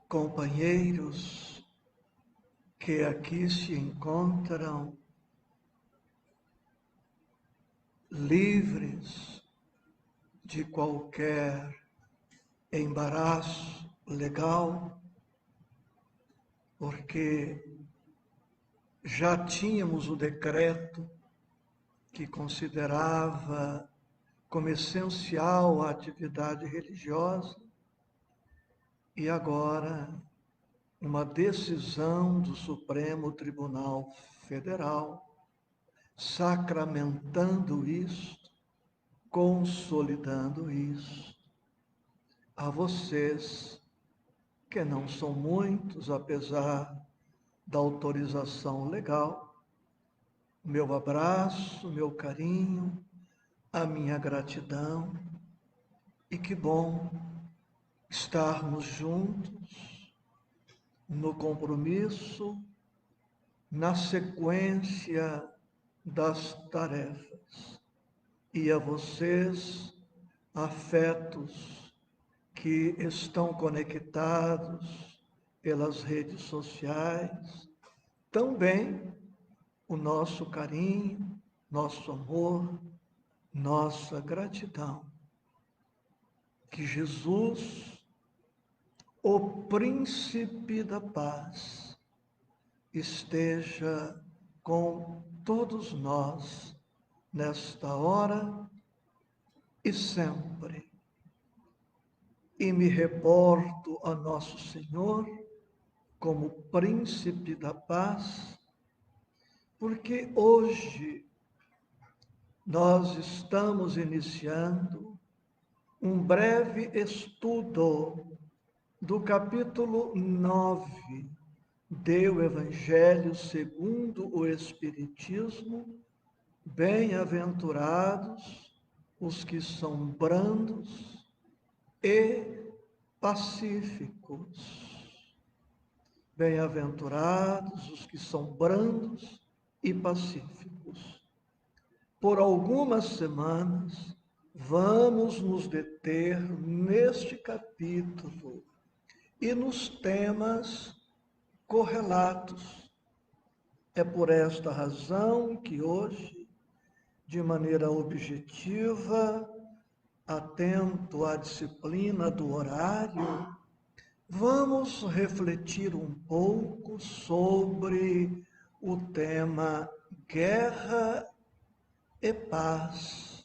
companheiros que aqui se encontram livres de qualquer embaraço legal, porque já tínhamos o decreto que considerava como essencial a atividade religiosa e agora uma decisão do Supremo Tribunal Federal sacramentando isto, consolidando isto. A vocês, que não são muitos, apesar da autorização legal, meu abraço, meu carinho, a minha gratidão, e que bom estarmos juntos no compromisso, na sequência das tarefas. E a vocês, afetos que estão conectados pelas redes sociais, também o nosso carinho, nosso amor, nossa gratidão. Que Jesus, o príncipe da paz, esteja com todos nós nesta hora e sempre. E me reporto a nosso Senhor como príncipe da paz, porque hoje nós estamos iniciando um breve estudo do capítulo 9 do Evangelho segundo o Espiritismo. Bem-aventurados os que são brandos e pacíficos. Bem-aventurados os que são brandos e pacíficos. Por algumas semanas, vamos nos deter neste capítulo e nos temas correlatos. É por esta razão que hoje, de maneira objetiva, atento à disciplina do horário, vamos refletir um pouco sobre o tema guerra e paz.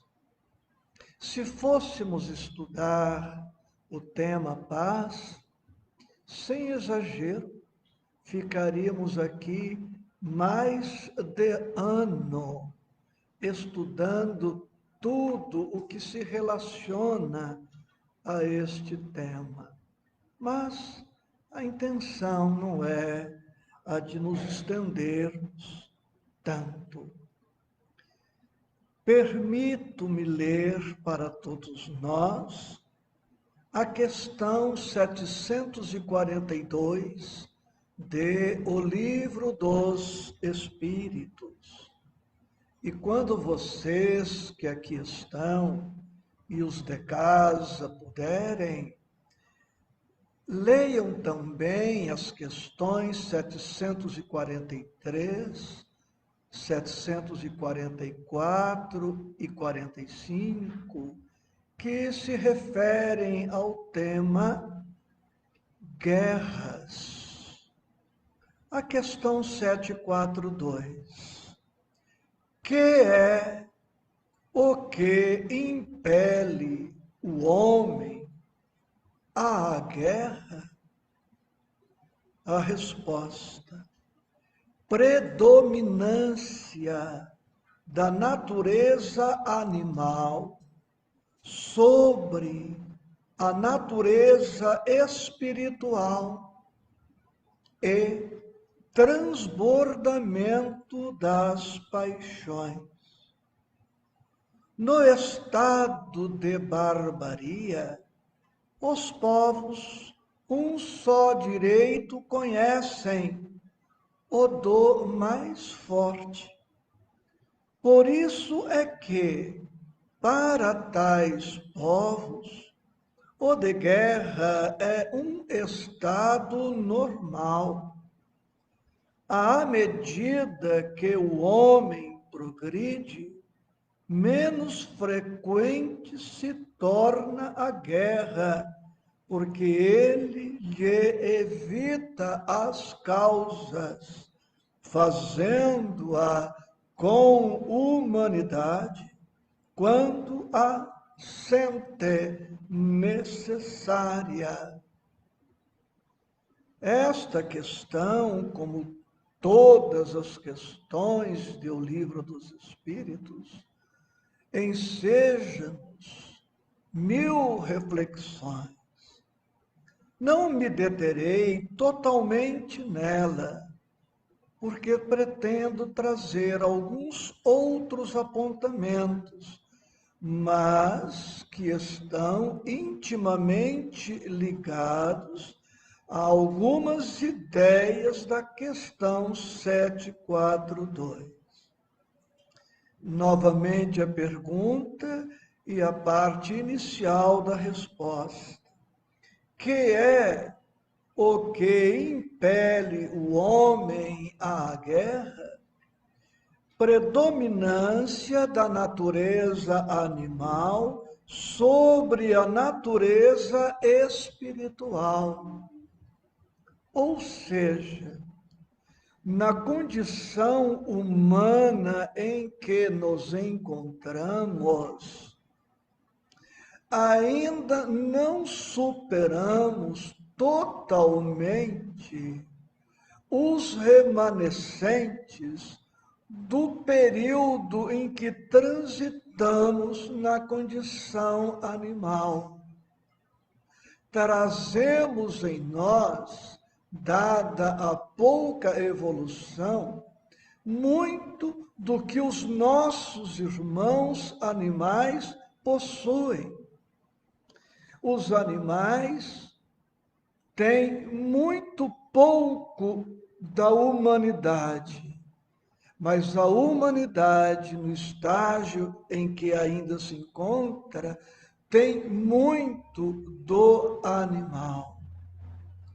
Se fôssemos estudar o tema paz, sem exagero, ficaríamos aqui mais de ano estudando tudo o que se relaciona a este tema. Mas a intenção não é a de nos estendermos tanto. Permito-me ler para todos nós a questão 742 de O Livro dos Espíritos. E quando vocês que aqui estão e os de casa puderem, leiam também as questões 743, 744 e 45, que se referem ao tema guerras. A questão 742. Que é o que impele o homem à guerra? A resposta: predominância da natureza animal sobre a natureza espiritual e transbordamento das paixões. No estado de barbaria, os povos um só direito conhecem, o do mais forte. Por isso é que, para tais povos, O de guerra é um estado normal. À medida que o homem progride, menos frequente se torna a guerra, porque ele lhe evita as causas, fazendo-a com humanidade quando a sente necessária. Esta questão, como todas as questões do Livro dos Espíritos, enseja-nos 1000 reflexões. Não me deterei totalmente nela, porque pretendo trazer alguns outros apontamentos, mas que estão intimamente ligados a algumas ideias da questão 742. Novamente a pergunta e a parte inicial da resposta. Que é o que impele o homem à guerra? Predominância da natureza animal sobre a natureza espiritual. Ou seja, na condição humana em que nos encontramos, ainda não superamos totalmente os remanescentes do período em que transitamos na condição animal. Trazemos em nós, dada a pouca evolução, muito do que os nossos irmãos animais possuem. Os animais têm muito pouco da humanidade, mas a humanidade, no estágio em que ainda se encontra, tem muito do animal.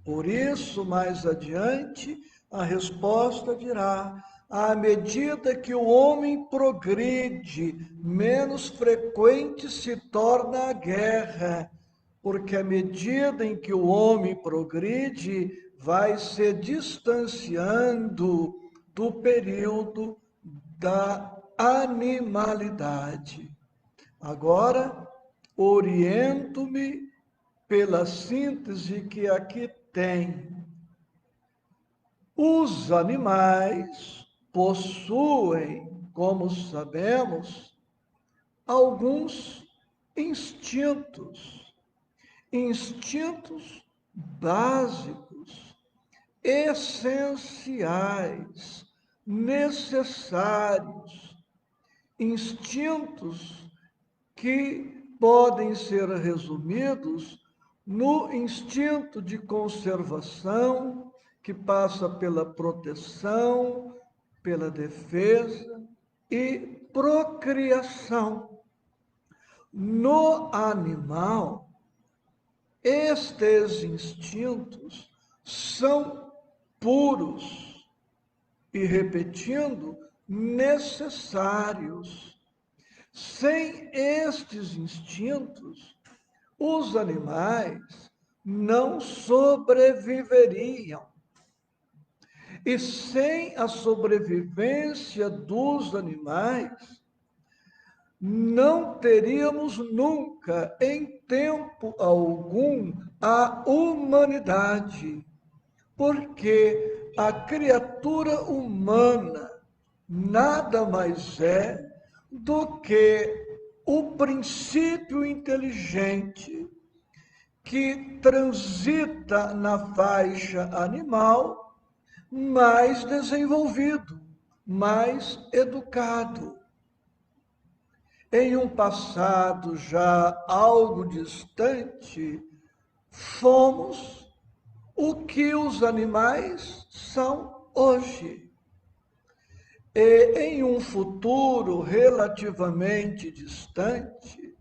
Por isso, mais adiante, a resposta dirá: à medida que o homem progride, menos frequente se torna a guerra, porque à medida em que o homem progride, vai se distanciando do período da animalidade. Agora, oriento-me pela síntese que aqui tem. Os animais possuem, como sabemos, alguns instintos básicos, essenciais, necessários, instintos que podem ser resumidos no instinto de conservação, que passa pela proteção, pela defesa e procriação. No animal, estes instintos são puros e, repetindo, necessários. Sem estes instintos, os animais não sobreviveriam. E sem a sobrevivência dos animais, não teríamos nunca, em tempo algum, a humanidade, porque a criatura humana nada mais é do que o princípio inteligente que transita na faixa animal, mais desenvolvido, mais educado. Em um passado já algo distante, fomos o que os animais são hoje. E em um futuro relativamente distante,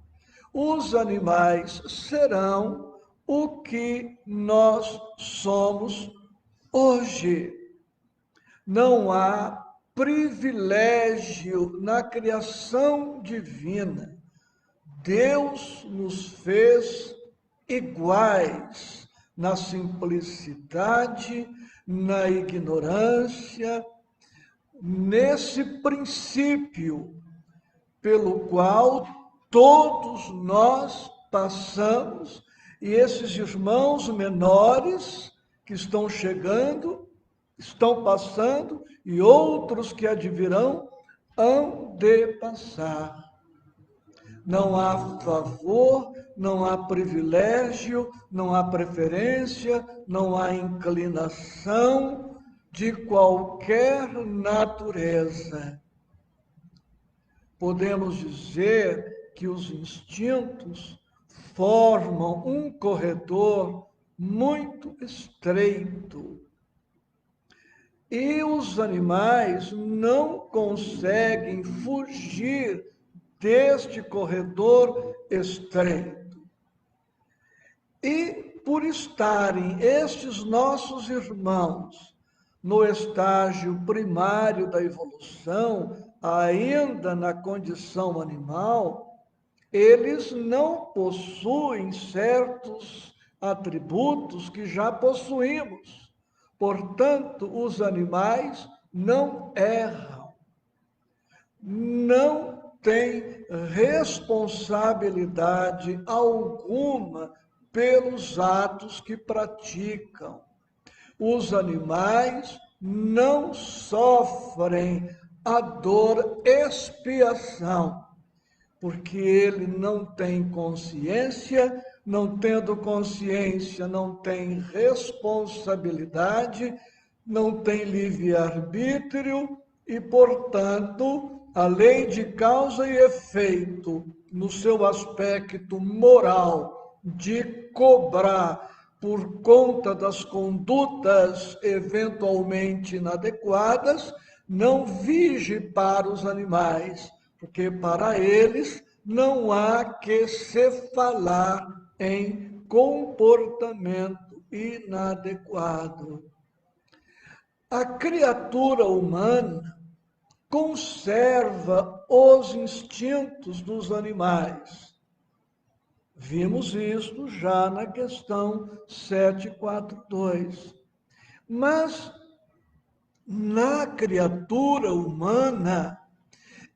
os animais serão o que nós somos hoje. Não há privilégio na criação divina. Deus nos fez iguais na simplicidade, na ignorância, nesse princípio pelo qual todos nós passamos, e esses irmãos menores que estão chegando, estão passando, e outros que advirão, hão de passar. Não há favor, não há privilégio, não há preferência, não há inclinação de qualquer natureza. Podemos dizer que os instintos formam um corredor muito estreito. E os animais não conseguem fugir deste corredor estreito. E por estarem estes nossos irmãos no estágio primário da evolução, ainda na condição animal, eles não possuem certos atributos que já possuímos. Portanto, os animais não erram, não têm responsabilidade alguma pelos atos que praticam. Os animais não sofrem a dor expiação, porque ele não tem consciência, não tendo consciência, não tem responsabilidade, não tem livre-arbítrio e, portanto, a lei de causa e efeito, no seu aspecto moral, de cobrar por conta das condutas eventualmente inadequadas, não vige para os animais, porque para eles não há que se falar em comportamento inadequado. A criatura humana conserva os instintos dos animais. Vimos isso já na questão 742. Mas na criatura humana,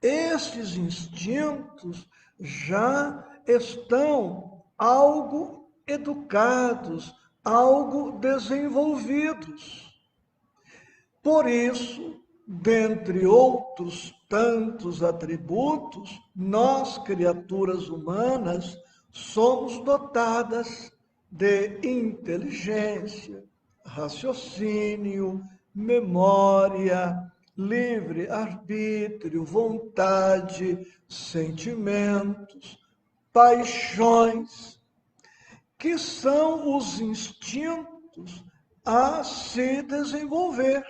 esses instintos já estão algo educados, algo desenvolvidos. Por isso, dentre outros tantos atributos, nós, criaturas humanas, somos dotadas de inteligência, raciocínio, memória, livre-arbítrio, vontade, sentimentos, paixões, que são os instintos a se desenvolver,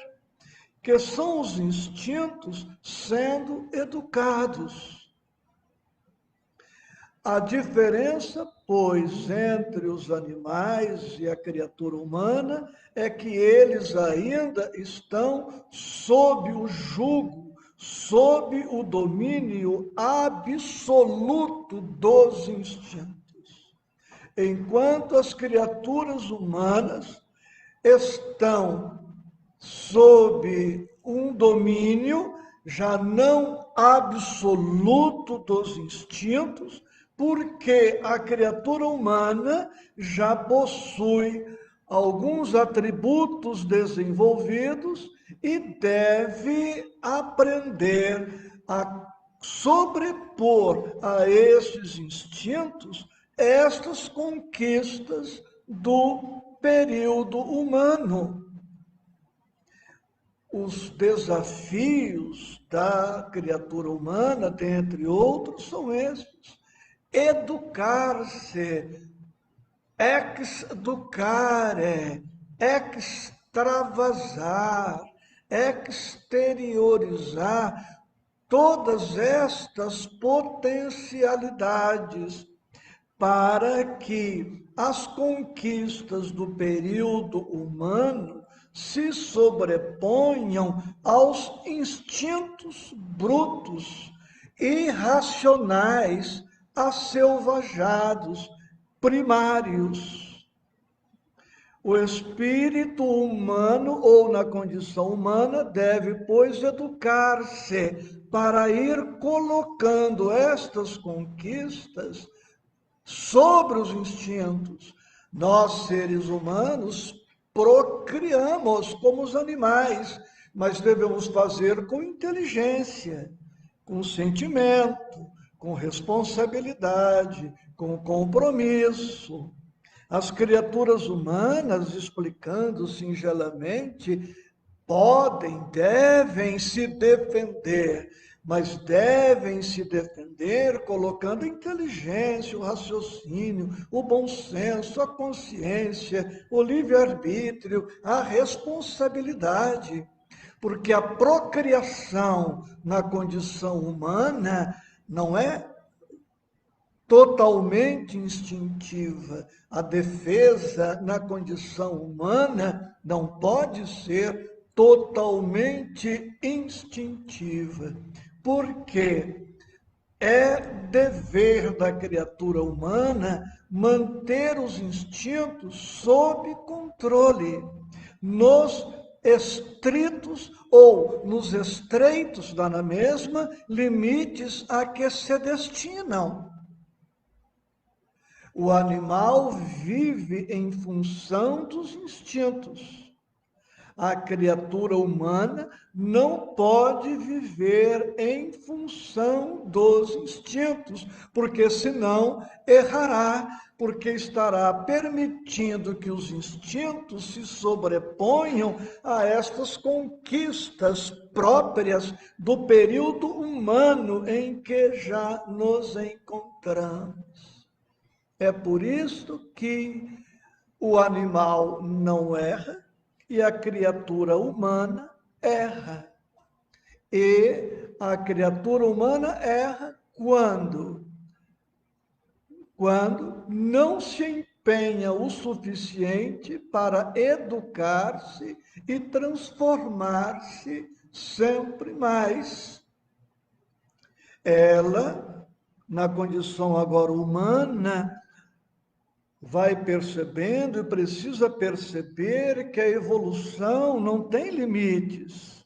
que são os instintos sendo educados. A diferença, pois, entre os animais e a criatura humana é que eles ainda estão sob o jugo, sob o domínio absoluto dos instintos. Enquanto as criaturas humanas estão sob um domínio já não absoluto dos instintos, porque a criatura humana já possui alguns atributos desenvolvidos e deve aprender a sobrepor a estes instintos estas conquistas do período humano. Os desafios da criatura humana, dentre outros, são estes: educar-se, exeducare, extravasar, exteriorizar todas estas potencialidades para que as conquistas do período humano se sobreponham aos instintos brutos, irracionais, aselvajados, primários. O espírito humano, ou na condição humana, deve, pois, educar-se para ir colocando estas conquistas sobre os instintos. Nós, seres humanos, procriamos como os animais, mas devemos fazer com inteligência, com sentimento, com responsabilidade, com compromisso. As criaturas humanas, explicando singelamente, podem, devem se defender, mas devem se defender colocando a inteligência, o raciocínio, o bom senso, a consciência, o livre-arbítrio, a responsabilidade. Porque a procriação na condição humana não é totalmente instintiva. A defesa na condição humana não pode ser totalmente instintiva. Porque é dever da criatura humana manter os instintos sob controle, nos estritos ou nos estreitos da mesma limites a que se destinam. O animal vive em função dos instintos. A criatura humana não pode viver em função dos instintos, porque senão errará, porque estará permitindo que os instintos se sobreponham a estas conquistas próprias do período humano em que já nos encontramos. É por isso que o animal não erra, e a criatura humana erra. E a criatura humana erra quando não se empenha o suficiente para educar-se e transformar-se sempre mais. Ela, na condição agora humana, vai percebendo e precisa perceber que a evolução não tem limites,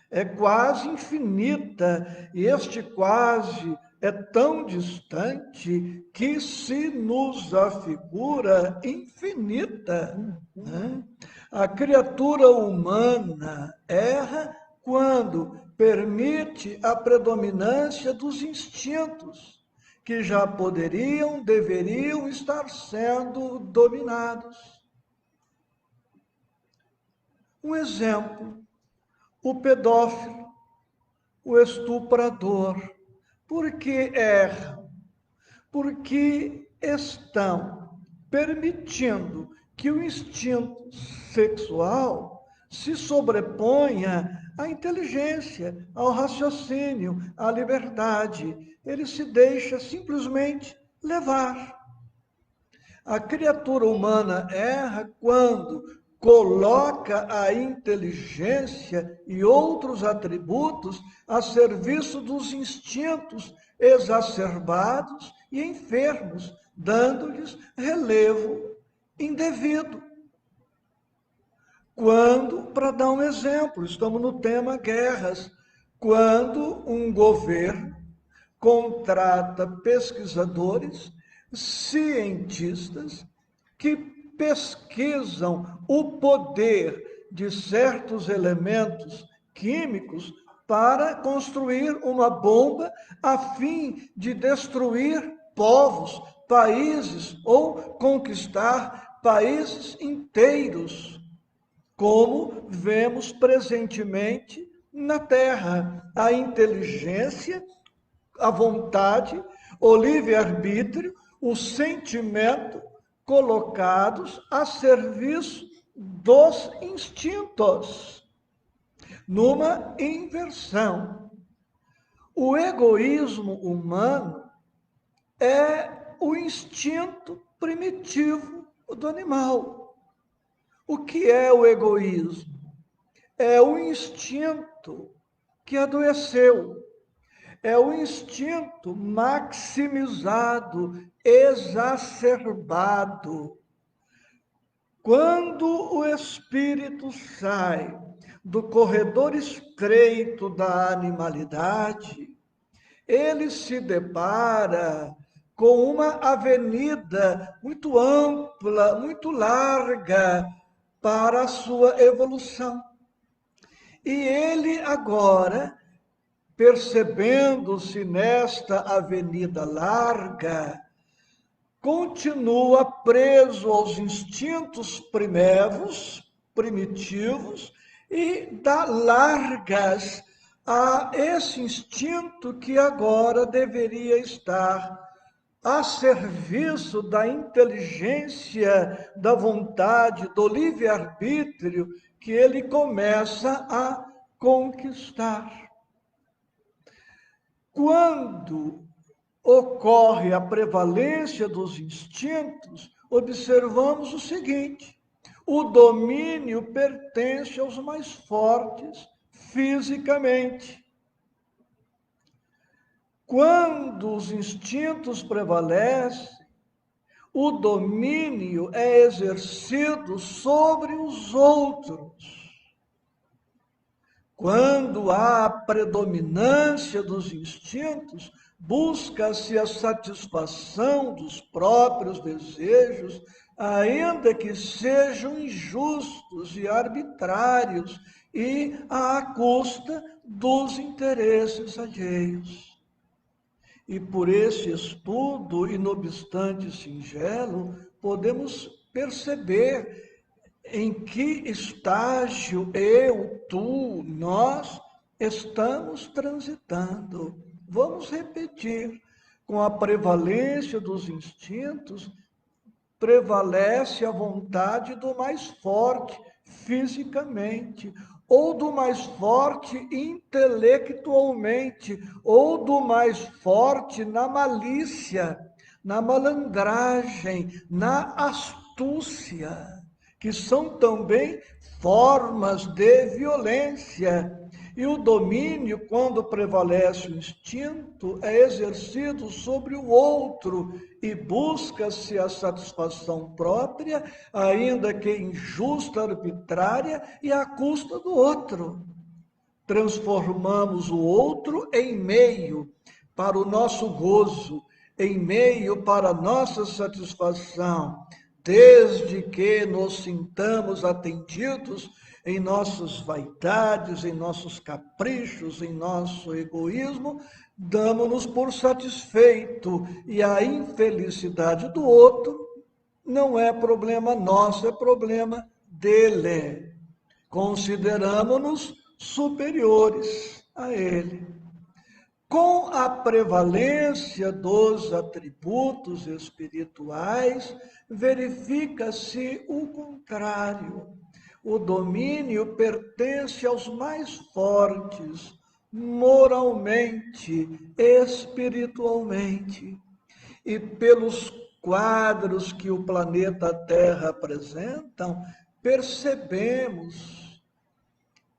é quase infinita, e este quase é tão distante que se nos afigura infinita, né? A criatura humana erra quando permite a predominância dos instintos, que já poderiam, deveriam estar sendo dominados. Um exemplo, o pedófilo, o estuprador. Por que erram? Porque estão permitindo que o instinto sexual se sobreponha à inteligência, ao raciocínio, à liberdade. Ele se deixa simplesmente levar. A criatura humana erra quando coloca a inteligência e outros atributos a serviço dos instintos exacerbados e enfermos, dando-lhes relevo indevido. Quando, para dar um exemplo, estamos no tema guerras, quando um governo contrata pesquisadores, cientistas, que pesquisam o poder de certos elementos químicos para construir uma bomba a fim de destruir povos, países ou conquistar países inteiros, como vemos presentemente na Terra. A inteligência, a vontade, o livre-arbítrio, o sentimento colocados a serviço dos instintos, numa inversão. O egoísmo humano é o instinto primitivo do animal. O que é o egoísmo? É o instinto que adoeceu. É o instinto maximizado, exacerbado. Quando o espírito sai do corredor estreito da animalidade, ele se depara com uma avenida muito ampla, muito larga para a sua evolução. E ele agora, percebendo-se nesta avenida larga, continua preso aos instintos primitivos, e dá largas a esse instinto que agora deveria estar a serviço da inteligência, da vontade, do livre-arbítrio que ele começa a conquistar. Quando ocorre a prevalência dos instintos, observamos o seguinte: o domínio pertence aos mais fortes fisicamente. Quando os instintos prevalecem, o domínio é exercido sobre os outros. Quando há predominância dos instintos, busca-se a satisfação dos próprios desejos, ainda que sejam injustos e arbitrários, e à custa dos interesses alheios. E por esse estudo, e não obstante singelo, podemos perceber em que estágio eu, tu, nós estamos transitando. Vamos repetir: com a prevalência dos instintos, prevalece a vontade do mais forte fisicamente, ou do mais forte intelectualmente, ou do mais forte na malícia, na malandragem, na astúcia, que são também formas de violência. E o domínio, quando prevalece o instinto, é exercido sobre o outro e busca-se a satisfação própria, ainda que injusta, arbitrária, e à custa do outro. Transformamos o outro em meio para o nosso gozo, em meio para a nossa satisfação, desde que nos sintamos atendidos em nossas vaidades, em nossos caprichos, em nosso egoísmo, damos-nos por satisfeito, e a infelicidade do outro não é problema nosso, é problema dele. Consideramos-nos superiores a ele. Com a prevalência dos atributos espirituais, verifica-se o contrário. O domínio pertence aos mais fortes, moralmente, espiritualmente. E pelos quadros que o planeta Terra apresentam, percebemos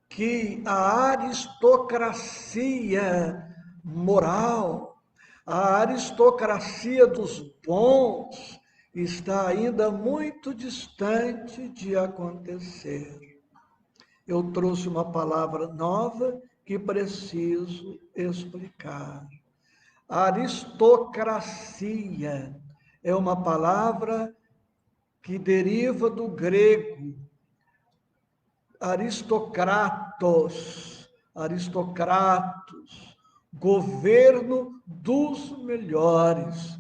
que a aristocracia moral, a aristocracia dos bons, está ainda muito distante de acontecer. Eu trouxe uma palavra nova que preciso explicar. Aristocracia é uma palavra que deriva do grego aristocratos, governo dos melhores.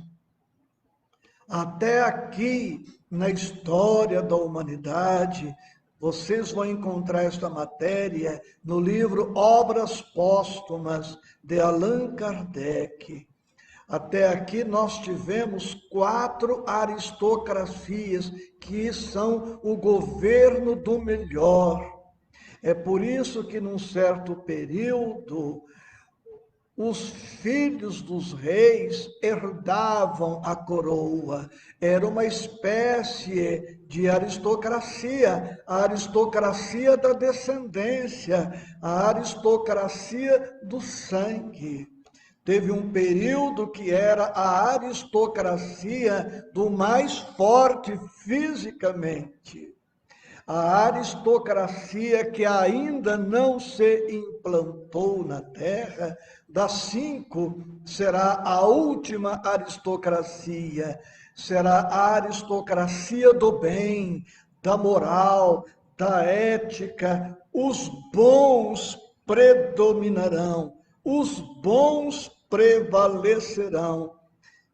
Até aqui, na história da humanidade, vocês vão encontrar esta matéria no livro Obras Póstumas, de Allan Kardec. Até aqui nós tivemos 4 aristocracias, que são o governo do melhor. É por isso que, num certo período, os filhos dos reis herdavam a coroa. Era uma espécie de aristocracia, a aristocracia da descendência, a aristocracia do sangue. Teve um período que era a aristocracia do mais forte fisicamente. A aristocracia que ainda não se implantou na terra, das 5, será a última aristocracia. Será a aristocracia do bem, da moral, da ética. Os bons predominarão, os bons prevalecerão.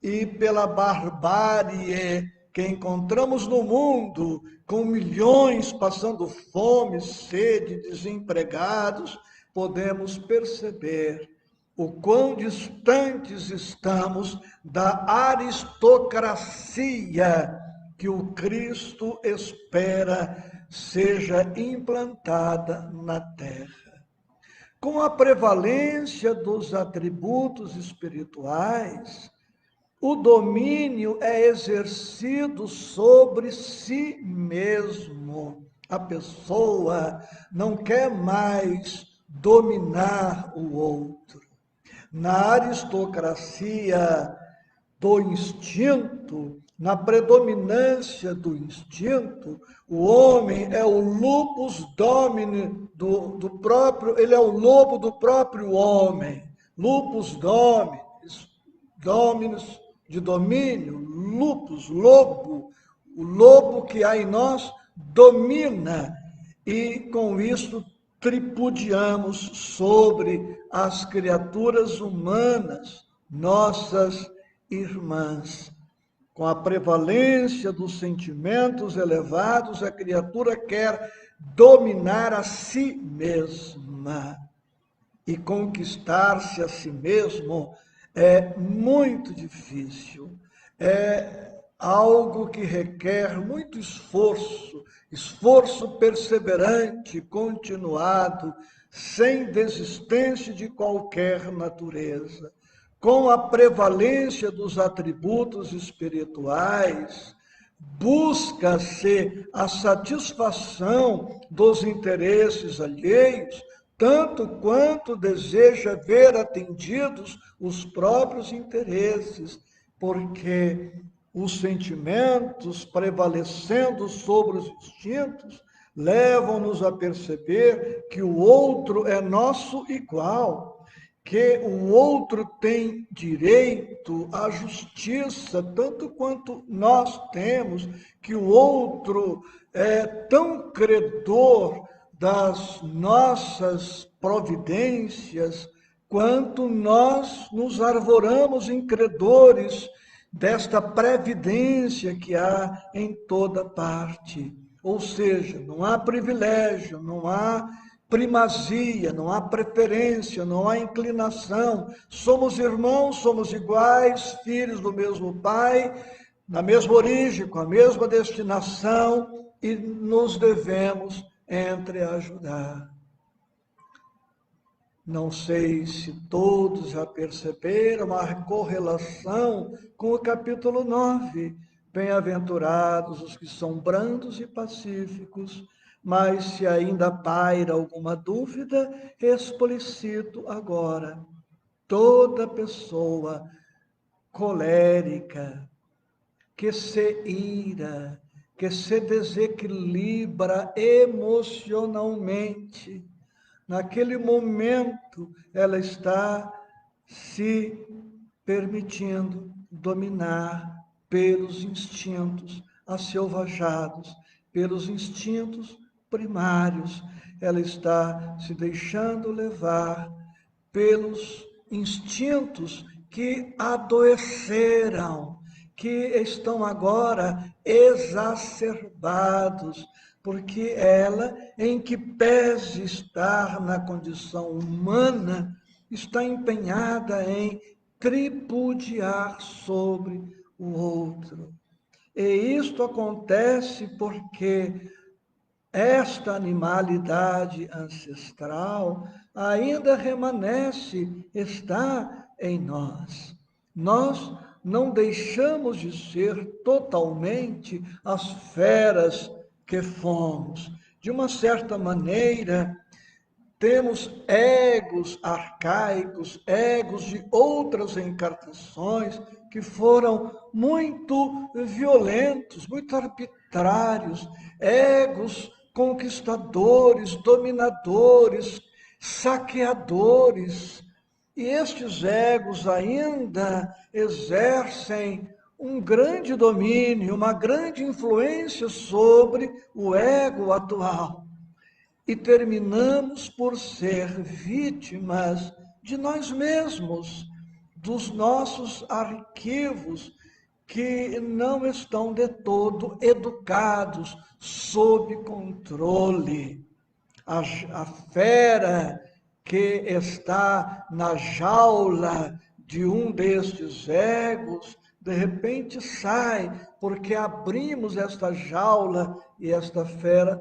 E pela barbárie que encontramos no mundo, com milhões passando fome, sede, desempregados, podemos perceber o quão distantes estamos da aristocracia que o Cristo espera seja implantada na terra. Com a prevalência dos atributos espirituais, o domínio é exercido sobre si mesmo. A pessoa não quer mais dominar o outro. Na aristocracia do instinto, na predominância do instinto, o homem é o lupus domini do próprio, ele é o lobo do próprio homem. Lupus dominus de domínio, lupus, lobo, o lobo que há em nós domina, e com isso tripudiamos sobre as criaturas humanas, nossas irmãs. Com a prevalência dos sentimentos elevados, a criatura quer dominar a si mesma, e conquistar-se a si mesmo é muito difícil, é algo que requer muito esforço perseverante, continuado, sem desistência de qualquer natureza. Com a prevalência dos atributos espirituais, busca-se a satisfação dos interesses alheios, tanto quanto deseja ver atendidos os próprios interesses, porque os sentimentos prevalecendo sobre os instintos levam-nos a perceber que o outro é nosso igual, que o outro tem direito à justiça, tanto quanto nós temos, que o outro é tão credor das nossas providências, quanto nós nos arvoramos em credores desta previdência que há em toda parte. Ou seja, não há privilégio, não há primazia, não há preferência, não há inclinação. Somos irmãos, somos iguais, filhos do mesmo Pai, na mesma origem, com a mesma destinação, e nos devemos entreajudar. Não sei se todos já perceberam a correlação com o capítulo 9. Bem-aventurados os que são brandos e pacíficos, mas se ainda paira alguma dúvida, explicito agora. Toda pessoa colérica, que se ira, que se desequilibra emocionalmente, naquele momento ela está se permitindo dominar pelos instintos asselvajados, pelos instintos primários. Ela está se deixando levar pelos instintos que adoeceram, que estão agora exacerbados, porque ela, em que pese estar na condição humana, está empenhada em tripudiar sobre o outro. E isto acontece porque esta animalidade ancestral ainda remanesce, está em nós. Nós não deixamos de ser totalmente as feras que fomos. De uma certa maneira, temos egos arcaicos, egos de outras encarnações que foram muito violentos, muito arbitrários, egos conquistadores, dominadores, saqueadores. E estes egos ainda exercem um grande domínio, uma grande influência sobre o ego atual. E terminamos por ser vítimas de nós mesmos, dos nossos arquivos que não estão de todo educados, sob controle. A fera que está na jaula de um destes egos, de repente sai, porque abrimos esta jaula e esta fera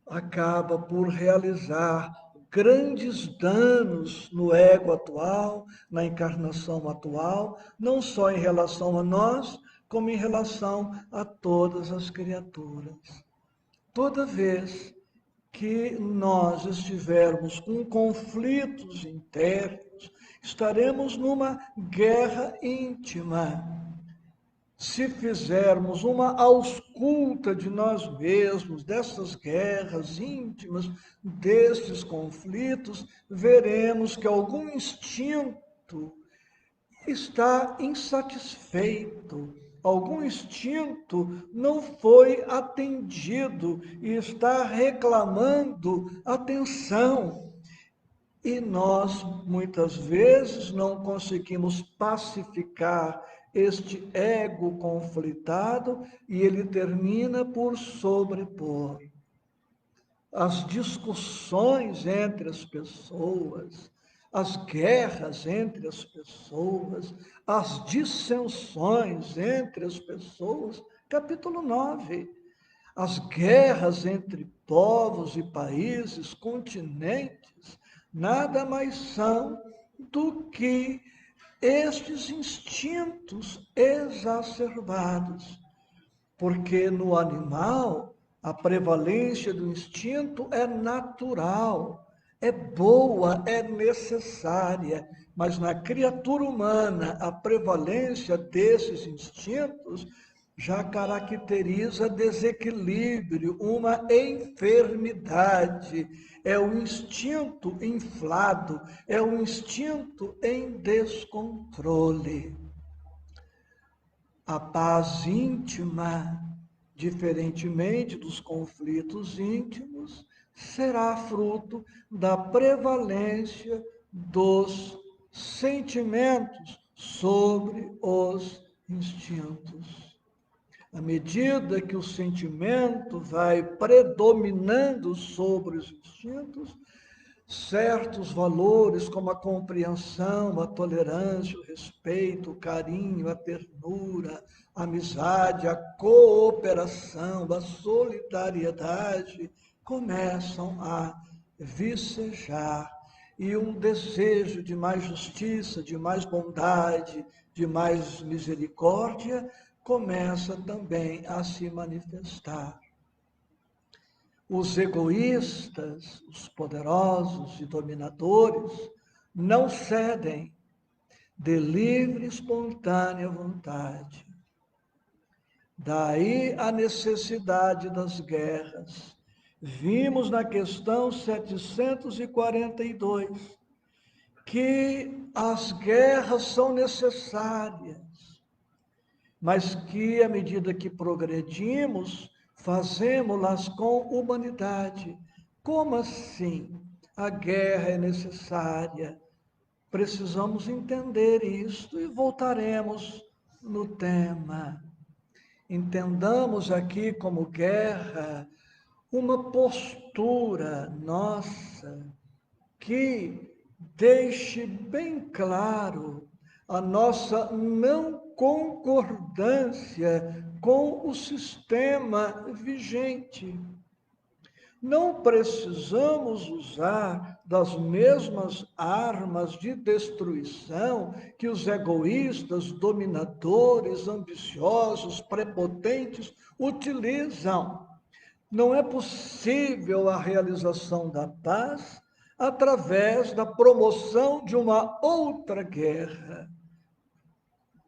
acaba por realizar grandes danos no ego atual, na encarnação atual, não só em relação a nós, como em relação a todas as criaturas. Toda vez que nós estivermos com conflitos internos, estaremos numa guerra íntima. Se fizermos uma ausculta de nós mesmos, dessas guerras íntimas, destes conflitos, veremos que algum instinto está insatisfeito, algum instinto não foi atendido e está reclamando atenção. E nós, muitas vezes, não conseguimos pacificar este ego conflitado e ele termina por sobrepor. As discussões entre as pessoas, as guerras entre as pessoas, as dissensões entre as pessoas, capítulo 9. As guerras entre povos e países, continentes, nada mais são do que estes instintos exacerbados. Porque no animal, a prevalência do instinto é natural, é boa, é necessária, mas na criatura humana, a prevalência desses instintos já caracteriza desequilíbrio, uma enfermidade. É o instinto inflado, é o instinto em descontrole. A paz íntima, diferentemente dos conflitos íntimos, será fruto da prevalência dos sentimentos sobre os instintos. À medida que o sentimento vai predominando sobre os instintos, certos valores como a compreensão, a tolerância, o respeito, o carinho, a ternura, a amizade, a cooperação, a solidariedade começam a vicejar. E um desejo de mais justiça, de mais bondade, de mais misericórdia começa também a se manifestar. Os egoístas, os poderosos e dominadores não cedem de livre e espontânea vontade. Daí a necessidade das guerras. Vimos na questão 742 que as guerras são necessárias, mas que à medida que progredimos, fazemos-las com humanidade. Como assim? A guerra é necessária. Precisamos entender isto e voltaremos no tema. Entendamos aqui como guerra uma postura nossa que deixe bem claro a nossa não concordância com o sistema vigente. Não precisamos usar das mesmas armas de destruição que os egoístas, dominadores, ambiciosos, prepotentes utilizam. Não é possível a realização da paz através da promoção de uma outra guerra.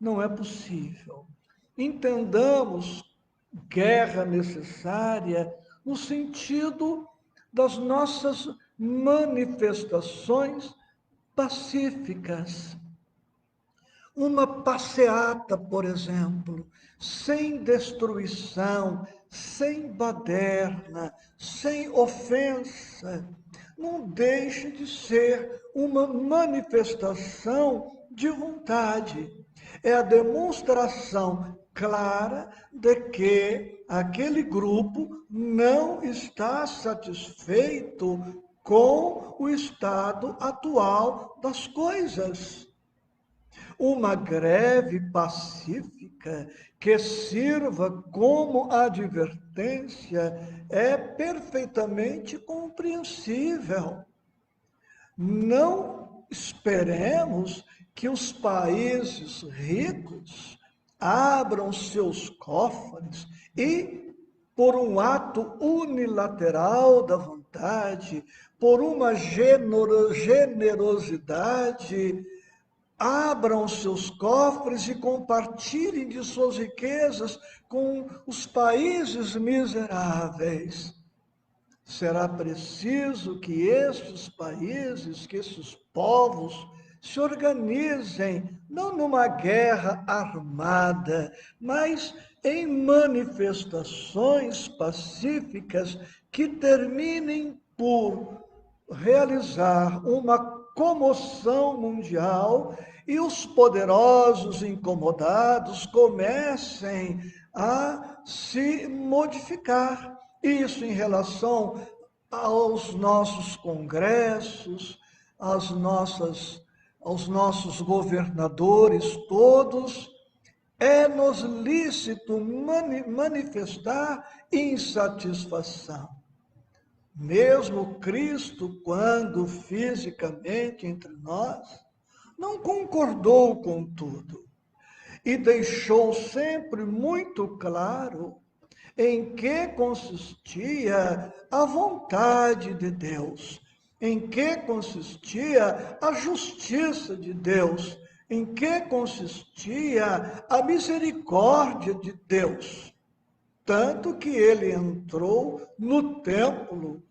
Não é possível. Entendamos guerra necessária no sentido das nossas manifestações pacíficas. Uma passeata, por exemplo, sem destruição, sem baderna, sem ofensa, não deixa de ser uma manifestação de vontade. É a demonstração clara de que aquele grupo não está satisfeito com o estado atual das coisas. Uma greve pacífica que sirva como advertência é perfeitamente compreensível. Não esperemos que os países ricos abram seus cofres e, por um ato unilateral da vontade, por uma generosidade, abram seus cofres e compartilhem de suas riquezas com os países miseráveis. Será preciso que estes países, que esses povos se organizem, não numa guerra armada, mas em manifestações pacíficas que terminem por realizar uma comoção mundial e os poderosos incomodados comecem a se modificar. Isso em relação aos nossos congressos, aos nossos governadores todos, é-nos lícito manifestar insatisfação. Mesmo Cristo, quando fisicamente entre nós, não concordou com tudo e deixou sempre muito claro em que consistia a vontade de Deus, em que consistia a justiça de Deus, em que consistia a misericórdia de Deus. Tanto que ele entrou no templo,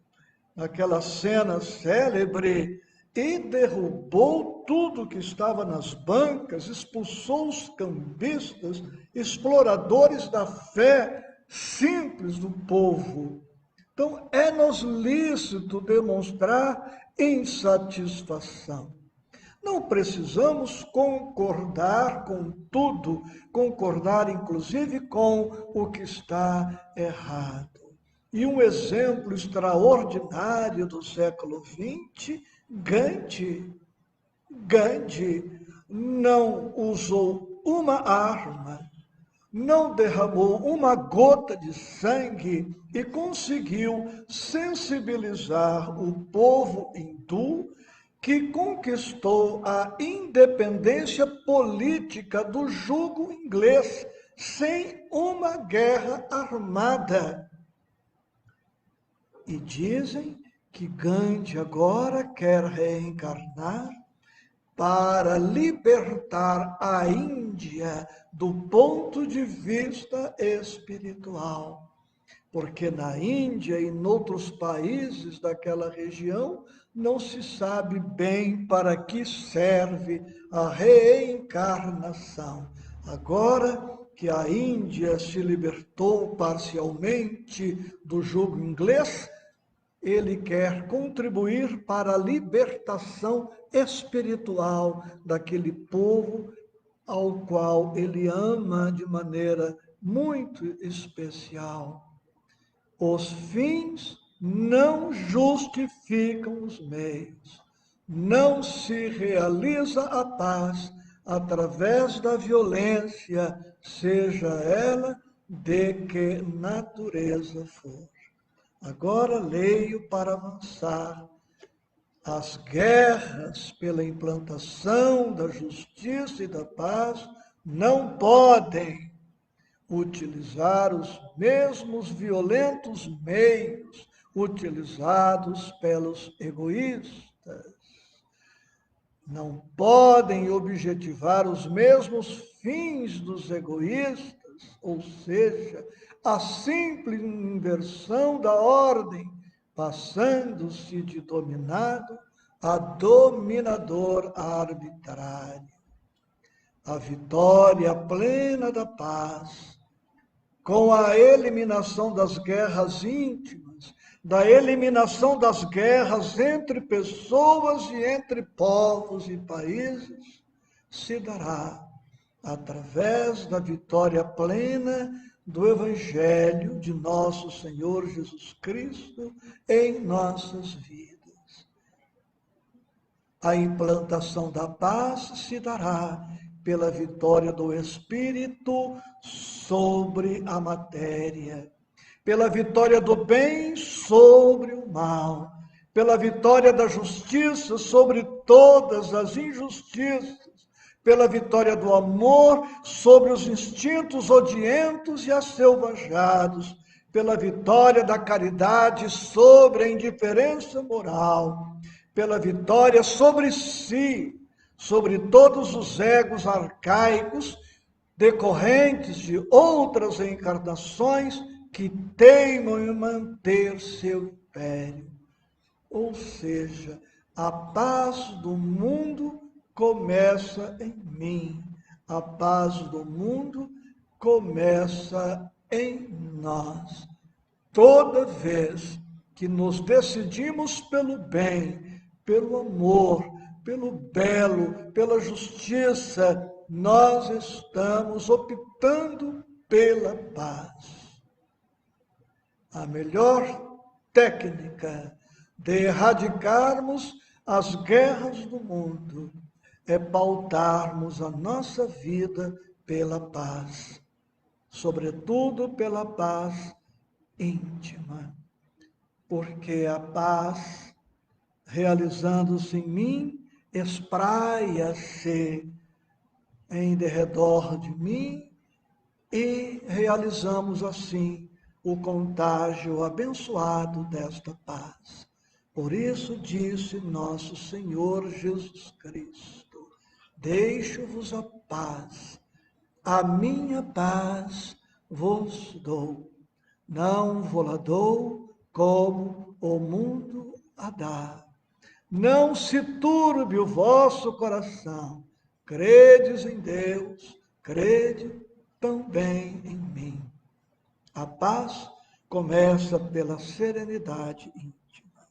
naquela cena célebre, e derrubou tudo que estava nas bancas, expulsou os cambistas, exploradores da fé simples do povo. Então, é-nos lícito demonstrar insatisfação. Não precisamos concordar com tudo, concordar inclusive com o que está errado. E um exemplo extraordinário do século XX, Gandhi não usou uma arma, não derramou uma gota de sangue e conseguiu sensibilizar o povo hindu que conquistou a independência política do jugo inglês sem uma guerra armada. E dizem que Gandhi agora quer reencarnar para libertar a Índia do ponto de vista espiritual. Porque na Índia e em outros países daquela região não se sabe bem para que serve a reencarnação. Agora que a Índia se libertou parcialmente do jugo inglês, ele quer contribuir para a libertação espiritual daquele povo ao qual ele ama de maneira muito especial. Os fins não justificam os meios. Não se realiza a paz através da violência, seja ela de que natureza for. Agora leio para avançar. As guerras pela implantação da justiça e da paz não podem utilizar os mesmos violentos meios utilizados pelos egoístas. Não podem objetivar os mesmos fins dos egoístas, ou seja, a simples inversão da ordem, passando-se de dominado a dominador arbitrário. A vitória plena da paz, com a eliminação das guerras íntimas, da eliminação das guerras entre pessoas e entre povos e países, se dará através da vitória plena do Evangelho de nosso Senhor Jesus Cristo em nossas vidas. A implantação da paz se dará pela vitória do Espírito sobre a matéria, pela vitória do bem sobre o mal, pela vitória da justiça sobre todas as injustiças, pela vitória do amor sobre os instintos odientos e asselvajados, pela vitória da caridade sobre a indiferença moral, pela vitória sobre si, sobre todos os egos arcaicos decorrentes de outras encarnações que teimam em manter seu império. Ou seja, a paz do mundo começa em mim. A paz do mundo começa em nós. Toda vez que nos decidimos pelo bem, pelo amor, pelo belo, pela justiça, nós estamos optando pela paz. A melhor técnica de erradicarmos as guerras do mundo é pautarmos a nossa vida pela paz, sobretudo pela paz íntima, porque a paz, realizando-se em mim, espraia-se em derredor de mim e realizamos assim o contágio abençoado desta paz. Por isso disse nosso Senhor Jesus Cristo: deixo-vos a paz, a minha paz vos dou. Não vou-la dou como o mundo a dá. Não se turbe o vosso coração. Credes em Deus, crede também em mim. A paz começa pela serenidade íntima.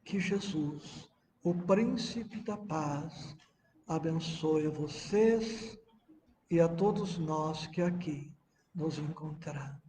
Que Jesus, o príncipe da paz, abençoe a vocês e a todos nós que aqui nos encontramos.